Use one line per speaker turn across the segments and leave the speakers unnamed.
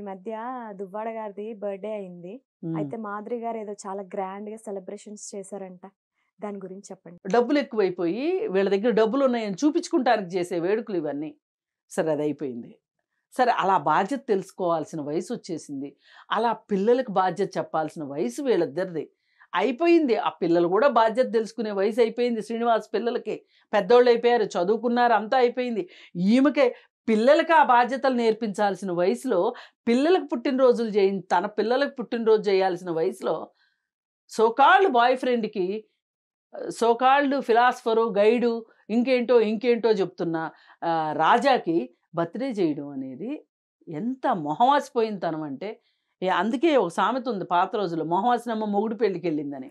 ఈ మధ్య దువ్వాడ గారిది బర్త్‌డే అయింది.
హ్మ్.
అయితే మాధురి గారు ఏదో చాలా గ్రాండ్‌గా సెలబ్రేషన్స్ చేశారంట. దాని గురించి చెప్పండి?
డబ్బులెక్కువైపోయి వీళ్ళ దగ్గర డబ్బులున్నాయని చూపించుకుంటానికి చేసే వేడుకలు ఇవన్నీ. సరే అదయిపోయింది. సరే అలా బాధ్యత తెలుసుకోవాల్సిన వయసొచ్చేసింది. అలా పిల్లలకి బాధ్యత చెప్పాల్సిన వయసు వీళ్ళిద్దరిది. అయిపోయింది. ఆ పిల్లలు గూడా బాధ్యత తెలుసుకునే వయసయిపోయింది శ్రీనివాస్ పిల్లలకి. పెద్దోళ్ళయిపోయారు, చదువుకున్నారు, అంతా అయిపోయింది. ఈమెకే పిల్లలకి ఆ బాధ్యతలు నేర్పించాల్సిన వయసులో, పిల్లలకి పుట్టినరోజులు తన పిల్లలకి పుట్టినరోజు చేయాల్సిన వయసులో, సో కాల్డ్ బాయ్ ఫ్రెండ్‌కి సో కాల్డ్ ఫిలాసఫరు, గైడు ఇంకేంటో, ఇంకేంటో చెప్తున్న రాజాకి బర్త్‌డే చేయడం అనేది ఎంత మొహమాసిపోయినతనం అంటే, అందుకే ఒక సామెత ఉంది పాత రోజుల్లో, మొహమాసినమ్మ మొగుడు పెళ్ళికెళ్ళిందని.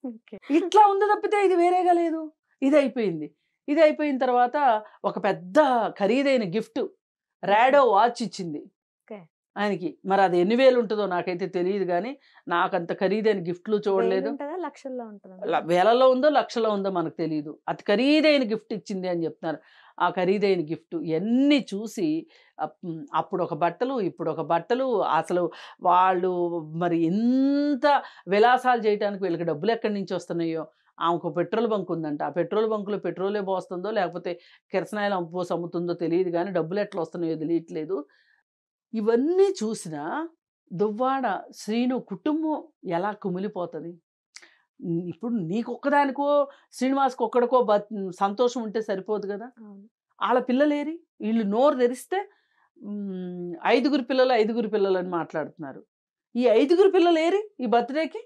ఓకే.
ఇట్లా ఉంది తప్పితే ఇది వేరేగా లేదు. ఇదయిపోయింది. ఇదయిపోయిన తర్వాత ఒక పెద్ద ఖరీదైన గిఫ్ట్
హుహు.
రాడో వాచ్ ఇచ్చింది
ఓకే.
ఆయనకి. మరది ఎన్ని వేలుంటదో నాకైతే తెలీదు గానీ, నాకంత ఖరీదైన గిఫ్ట్‌లు చూడలేదు.
వేలుంటదా? లక్షల్లో ఉంటదా మరి?
వేలల్లో ఉందో, లక్షలో ఉందో మనకు తెలీదు. అతి ఖరీదైన గిఫ్ట్ ఇచ్చింది అని జెప్తున్నారు. ఆ ఖరీదైన గిఫ్ట్ ఇయన్నీ చూసి అప్పుడొక బట్టలు, ఇప్పుడొక బట్టలు, అసలు వాళ్ళు మరి ఇంత విలాసాలు జేయటానికి వీళ్ళకి డబ్బులెక్కడి నుంచొస్తున్నాయో. ఆమెకో పెట్రోల్ బంక్ ఉందంట. ఆ పెట్రోల్ బంక్‌లో పెట్రోలే బోస్తుందో, లేకపోతే కిరసనాయిల్ పోసి అమ్ముతుందో తెలీదు గానీ, డబ్బులెట్లా వస్తున్నాయో దెలియట్లేదు. ఇవన్నీ చూసినా దువ్వాడ శ్రీను కుటుంబం ఎలా కుమిలిపోతది. ఇప్పుడు నీకొక్కదానికో, శ్రీనివాస్‌కొక్కడికో సంతోషం ఉంటే సరిపోదు గదా!
అవును.
ఆళ్ళ పిల్లలేరి? ఈళ్ళు నోరు తెరిస్తే ఐదుగురు పిల్లలు, ఐదుగురు పిల్లలని మాట్లాడుతున్నారు. ఈ ఐదుగురు పిల్లలేరి ఈ బర్త్‌డేకి?